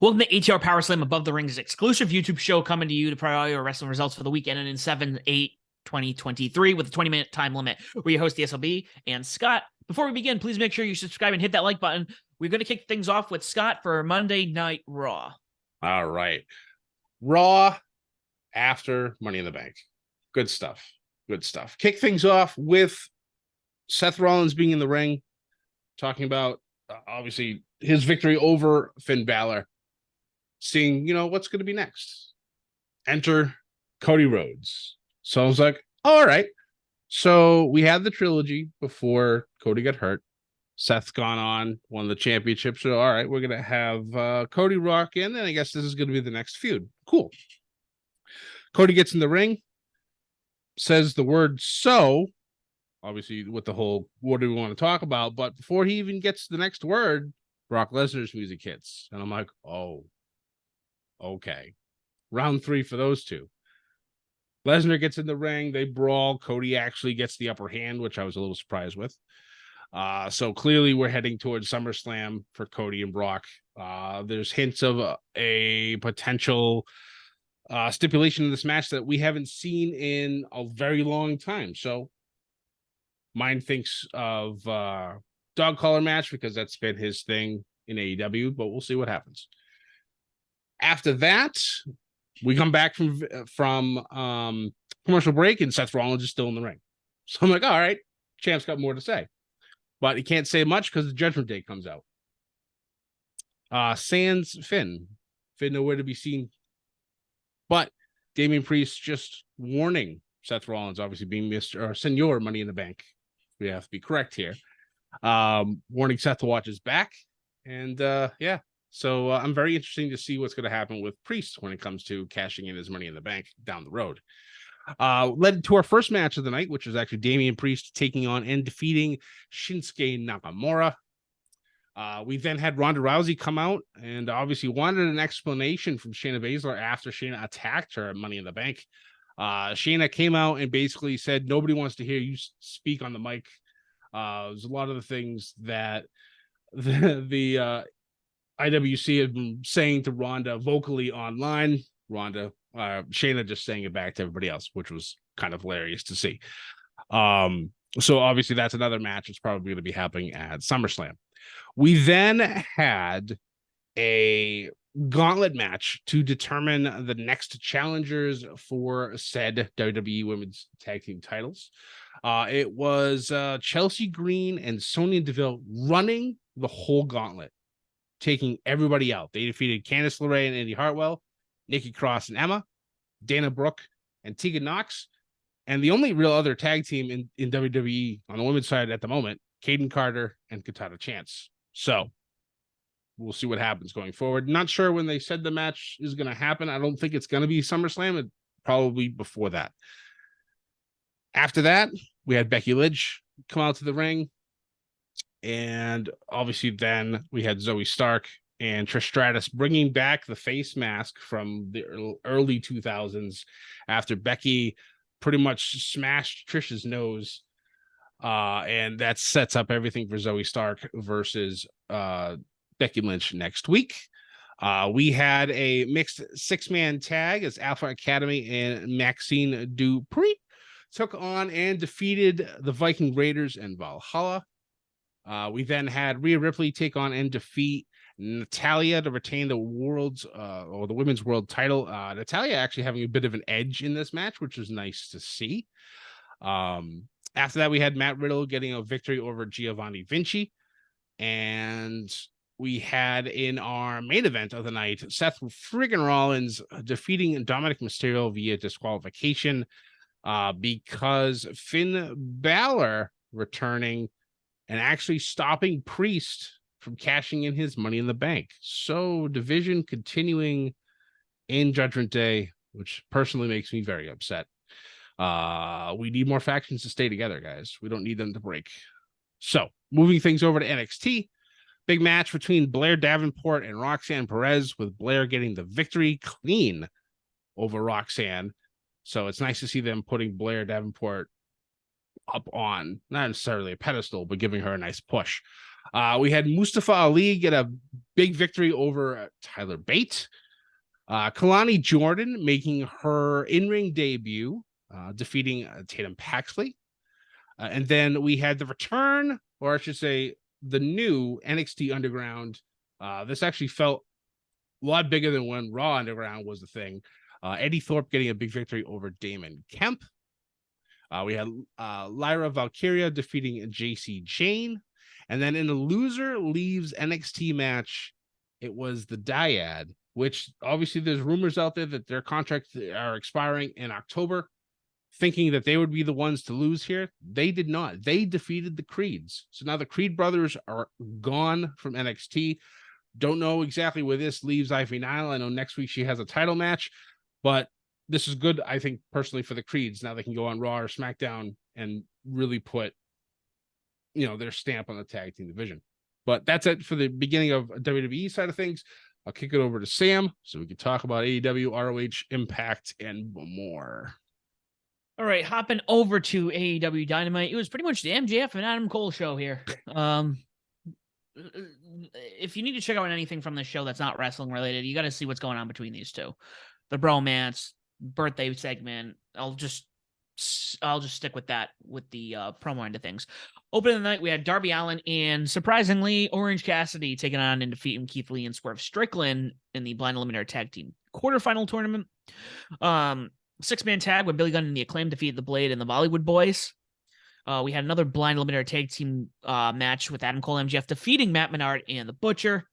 Welcome to ATR Powerslam Above the Rings exclusive YouTube show coming to you to provide your wrestling results for the weekend and in 7/8/2023 with a 20-minute time limit. We're your host, the SLB, and Scott. Before we begin, please make sure you subscribe and hit that like button. We're going to kick things off with Scott for Monday Night Raw. All right. Raw after Money in the Bank. Good stuff. Good stuff. Kick things off with Seth Rollins being in the ring, talking about, obviously, his victory over Finn Balor. Seeing, what's going to be next. Enter Cody Rhodes. So I was like, all right. So we had the trilogy before Cody got hurt. Seth gone on, won the championship. So, all right, we're going to have Cody Rock in, and I guess this is going to be the next feud. Cool. Cody gets in the ring, says the word so, obviously with the whole, what do we want to talk about? But before he even gets to the next word, Brock Lesnar's music hits. And I'm like, oh, okay. Round 3 for those two. Lesnar gets in the ring. They brawl. Cody actually gets the upper hand, which I was a little surprised with. So clearly we're heading towards SummerSlam for Cody and Brock. There's hints of a potential stipulation in this match that we haven't seen in a very long time. So mine thinks of dog collar match because that's been his thing in AEW, but we'll see what happens. After that, we come back from commercial break, and Seth Rollins is still in the ring. So I'm like, all right, champ's got more to say. But he can't say much because the Judgment Day comes out. Sans Finn. Finn nowhere to be seen. But Damian Priest just warning Seth Rollins, obviously being Mr. or Senor Money in the Bank. We have to be correct here. Warning Seth to watch his back. And yeah. So I'm very interested to see what's going to happen with Priest when it comes to cashing in his Money in the Bank down the road. Led to our first match of the night, which was actually Damian Priest taking on and defeating Shinsuke Nakamura. We then had Ronda Rousey come out and obviously wanted an explanation from Shayna Baszler after Shayna attacked her at Money in the Bank. Shayna came out and basically said, nobody wants to hear you speak on the mic. There's a lot of the things that the IWC have been saying to Ronda vocally online. Shayna just saying it back to everybody else, which was kind of hilarious to see. So obviously that's another match. It's probably going to be happening at SummerSlam. We then had a gauntlet match to determine the next challengers for said WWE Women's Tag Team titles. It was Chelsea Green and Sonya Deville running the whole gauntlet, taking everybody out. They defeated Candice LeRae and Indy Hartwell, Nikki Cross and Emma, Dana Brooke and Tegan Nox, and the only real other tag team in WWE on the women's side at the moment, Kaden Carter and Katana Chance. So we'll see what happens going forward. Not sure when they said the match is going to happen. I don't think it's going to be SummerSlam. It probably before that. After that, we had Becky Lynch come out to the ring. And obviously then we had Zoe Stark and Trish Stratus bringing back the face mask from the early 2000s after Becky pretty much smashed Trish's nose. And that sets up everything for Zoe Stark versus Becky Lynch next week. We had a mixed 6-man tag as Alpha Academy and Maxine Dupree took on and defeated the Viking Raiders and Valhalla. We then had Rhea Ripley take on and defeat Natalya to retain the world's or the women's world title. Natalya actually having a bit of an edge in this match, which was nice to see. After that, we had Matt Riddle getting a victory over Giovanni Vinci. And we had in our main event of the night, Seth friggin' Rollins defeating Dominic Mysterio via disqualification because Finn Balor returning and actually stopping Priest from cashing in his Money in the Bank. So division continuing in Judgment Day, which personally makes me very upset. We need more factions to stay together, guys. We don't need them to break. So moving things over to NXT, big match between Blair Davenport and Roxanne Perez, with Blair getting the victory clean over Roxanne. So it's nice to see them putting Blair Davenport up on, not necessarily a pedestal, but giving her a nice push. We had Mustafa Ali get a big victory over Tyler Bate. Kalani Jordan making her in-ring debut, defeating Tatum Paxley. And then we had the return, or I should say, the new NXT Underground. This actually felt a lot bigger than when Raw Underground was the thing. Eddie Thorpe getting a big victory over Damon Kemp. We had Lyra Valkyria defeating JC Jane. And then in the loser leaves NXT match, it was the Dyad, which obviously there's rumors out there that their contracts are expiring in October, thinking that they would be the ones to lose here. They did not. They defeated the Creeds. So now the Creed brothers are gone from NXT. Don't know exactly where this leaves Ivy Nile. I know next week she has a title match, but this is good, I think, personally, for the Creeds. Now they can go on Raw or SmackDown and really put, their stamp on the tag team division. But that's it for the beginning of WWE side of things. I'll kick it over to Sam so we can talk about AEW, ROH, Impact, and more. All right, hopping over to AEW Dynamite. It was pretty much the MJF and Adam Cole show here. If you need to check out anything from this show that's not wrestling related, you got to see what's going on between these two. The bromance, birthday segment. I'll just stick with that with the promo end of things. Opening the night, we had Darby Allin and, surprisingly, Orange Cassidy taking on and defeating Keith Lee and Swerve Strickland in the Blind Eliminator Tag Team quarterfinal tournament. 6-man tag with Billy Gunn and the Acclaim defeated the Blade and the Bollywood Boys. We had another Blind Eliminator Tag Team match with Adam Cole and MJF defeating Matt Menard and the Butcher.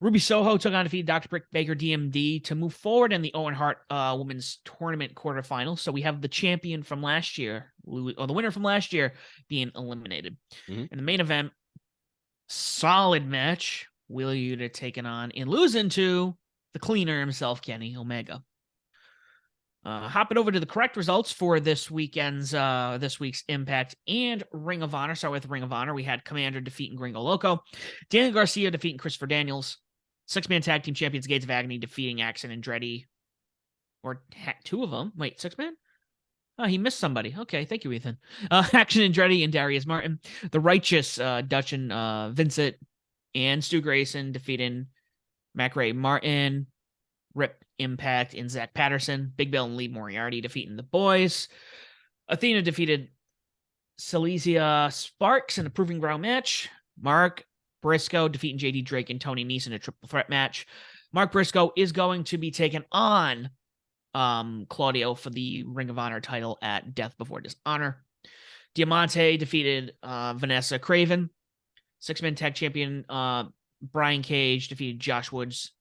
Ruby Soho took on defeated Dr. Britt Baker DMD to move forward in the Owen Hart Women's Tournament quarterfinal. So we have the champion from last year, or the winner from last year, being eliminated. In the main event, solid match. Wheeler Yuta taking on and losing to the cleaner himself, Kenny Omega. Hopping over to the correct results for this week's Impact and Ring of Honor. Start with Ring of Honor. We had Commander defeating Gringo Loco, Daniel Garcia defeating Christopher Daniels, 6-man tag team champions Gates of Agony defeating Axe and Andretti, or two of them. Wait, 6-man? Oh, he missed somebody. Okay, thank you, Ethan. Action Andretti and Darius Martin, the Righteous Dutch and Vincent and Stu Grayson defeating McRae Martin, Rip Impact and Zach Patterson, Big Bill and Lee Moriarty defeating the Boys. Athena defeated Silesia Sparks in a proving ground match. Mark Briscoe defeating JD Drake and Tony Nese in a triple threat match. Mark Briscoe is going to be taking on Claudio for the Ring of Honor title at Death Before Dishonor. Diamante defeated Vanessa Craven. 6-man tag champion Brian Cage defeated Josh Woods,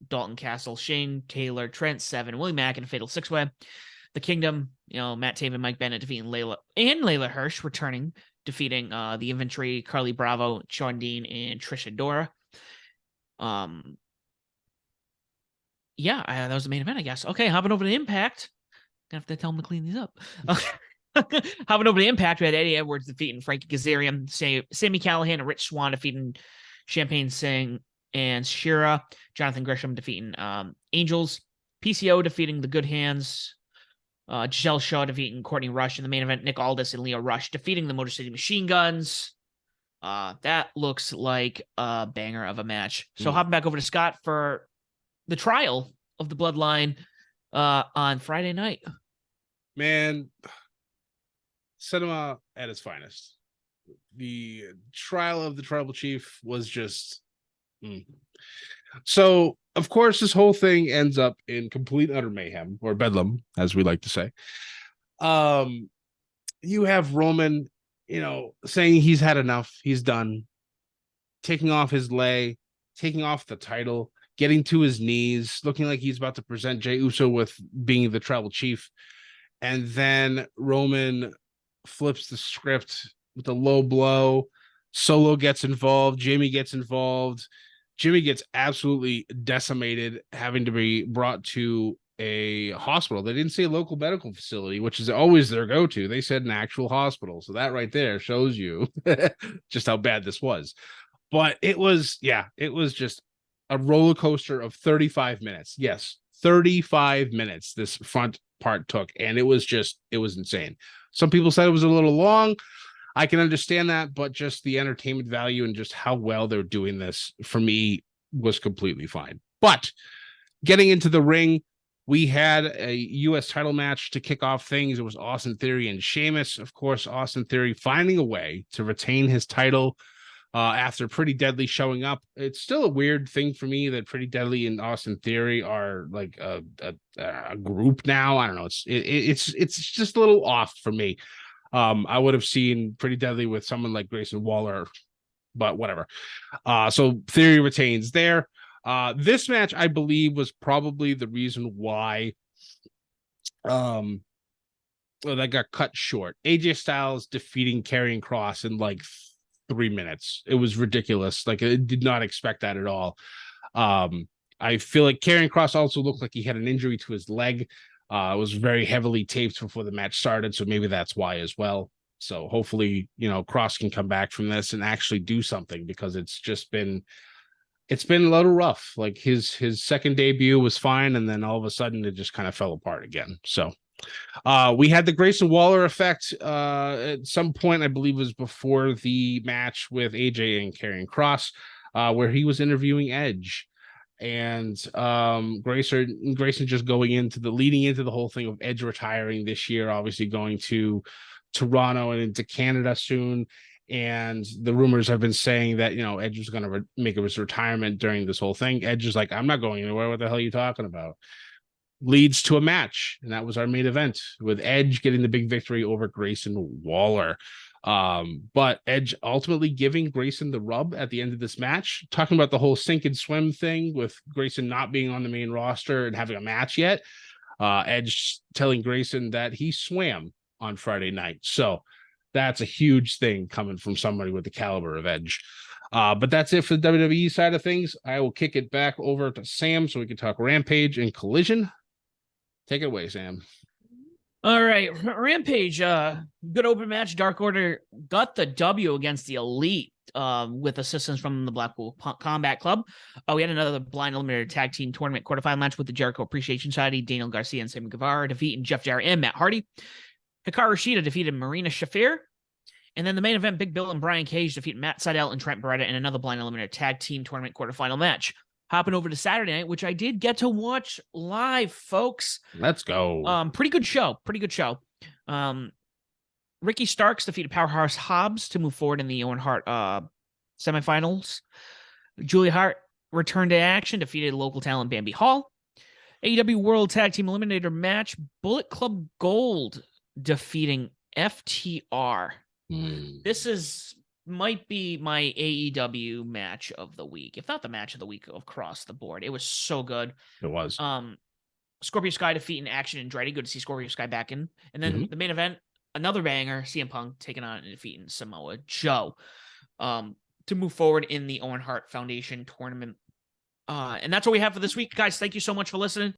Dalton Castle, Shane Taylor, Trent Seven, Willie Mack in a fatal 6-way. The Kingdom, Matt Taven, Mike Bennett defeating Layla Hirsch, returning, defeating the Infantry, Carly Bravo, Sean Dean, and Trisha Dora. That was the main event, I guess. Okay, hopping over to Impact. Gonna have to tell him to clean these up. Hopping over to Impact, we had Eddie Edwards defeating Frankie Kazarian, Sammy Callahan and Rich Swann defeating Champagne Singh and Shira, Jonathan Gresham defeating Angels, PCO defeating the Good Hands, Giselle Shaw defeating Courtney Rush in the main event, Nick Aldis and Leo Rush defeating the Motor City Machine Guns. That looks like a banger of a match. So hopping back over to Scott for the trial of the Bloodline on Friday night. Man, cinema at its finest. The trial of the Tribal Chief was just... So, of course, this whole thing ends up in complete utter mayhem, or bedlam, as we like to say. You have Roman, saying he's had enough, he's done, taking off his lei, taking off the title, getting to his knees, looking like he's about to present Jey Uso with being the Tribal Chief. And then Roman flips the script with a low blow. Solo gets involved. Jamie gets involved. Jimmy gets absolutely decimated, having to be brought to a hospital. They didn't say local medical facility, which is always their go-to. They said an actual hospital. So that right there shows you just how bad this was. But it was just a roller coaster of 35 minutes. Yes, 35 minutes this front part took. And it was insane. Some people said it was a little long. I can understand that, but just the entertainment value and just how well they're doing this for me was completely fine. But getting into the ring, we had a U.S. title match to kick off things. It was Austin Theory and Sheamus. Of course, Austin Theory finding a way to retain his title after Pretty Deadly showing up. It's still a weird thing for me that Pretty Deadly and Austin Theory are like a group now. I don't know. It's just a little off for me. I would have seen Pretty Deadly with someone like Grayson Waller, but whatever. So Theory retains there. This match, I believe, was probably the reason why that got cut short. AJ Styles defeating Karrion Kross in like 3 minutes. It was ridiculous. Like, I did not expect that at all. I feel like Karrion Kross also looked like he had an injury to his leg. It was very heavily taped before the match started, so maybe that's why as well. So hopefully, Kross can come back from this and actually do something, because it's been a little rough. Like his second debut was fine, and then all of a sudden it just kind of fell apart again. So we had the Grayson Waller effect at some point, I believe it was before the match with AJ and Karrion Kross, where he was interviewing Edge. And Grayson just leading into the whole thing of Edge retiring this year, obviously going to Toronto and into Canada soon. And the rumors have been saying that, Edge was going to make his retirement during this whole thing. Edge is like, I'm not going anywhere. What the hell are you talking about? Leads to a match. And that was our main event, with Edge getting the big victory over Grayson Waller. But Edge ultimately giving Grayson the rub at the end of this match, talking about the whole sink and swim thing with Grayson not being on the main roster and having a match yet. Edge telling Grayson that he swam on Friday night. So that's a huge thing coming from somebody with the caliber of Edge. But that's it for the WWE side of things. I will kick it back over to Sam so we can talk Rampage and Collision. Take it away, Sam. All right, Rampage, good open match. Dark Order got the W against the Elite with assistance from the Blackpool Combat Club. We had another blind eliminator tag team tournament quarterfinal match with the Jericho Appreciation Society, Daniel Garcia and Sammy Guevara defeating Jeff Jarrett and Matt Hardy. Hikaru Shida defeated Marina Shafir. And then the main event, Big Bill and Brian Cage defeated Matt Sydal and Trent Beretta in another blind eliminator tag team tournament quarterfinal match. Hopping over to Saturday night, which I did get to watch live, folks. Let's go. Pretty good show. Ricky Starks defeated Powerhouse Hobbs to move forward in the Owen Hart semifinals. Julia Hart returned to action, defeated local talent Bambi Hall. AEW World Tag Team Eliminator match, Bullet Club Gold defeating FTR. This might be my AEW match of the week, if not the match of the week across the board. It was so good. It was. Scorpio Sky defeating Action and Andretti. Good to see Scorpio Sky back in. And then the main event, another banger, CM Punk taking on and defeating Samoa Joe to move forward in the Owen Hart Foundation tournament. And that's what we have for this week, guys. Thank you so much for listening.